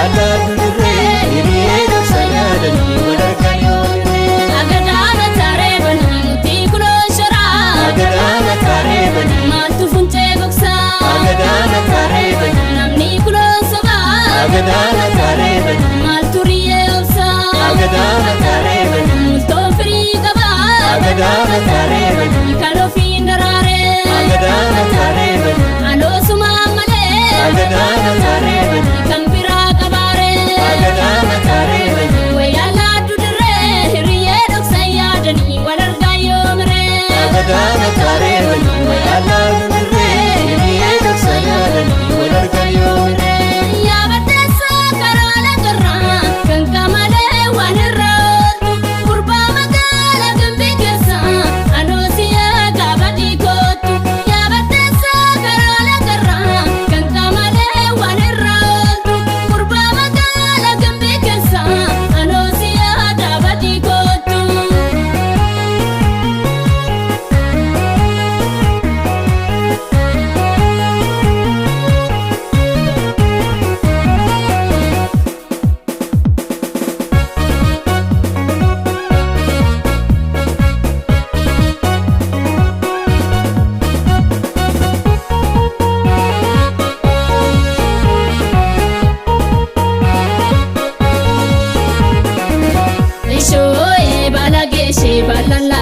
wayala dudure hiriye doksanadani walargani omire agadana tarebani nuti kulo shara agadana tarebani maltu funte goksa agadana tarebani namni kulo soba agadana tarebani maltu riye obsa agadana tarebani multo fri gaba agadana tarebani kalo findarare agadana tarebani alo suma male agadana tarebani kambira kabare agadana tarebani wayala dudure hiriye doksayadani walargayo mre agadana tarebani wayala dudure hiriye doksanadani walargani omire yabatesa karala garra kankamale wanirratu kurba magala gambikesa anosiya gabadi kotu yabatesa karala garra kankamale wanirratu kurba magala gambikesa anosiya gabadi kotu Shoe balageshe balala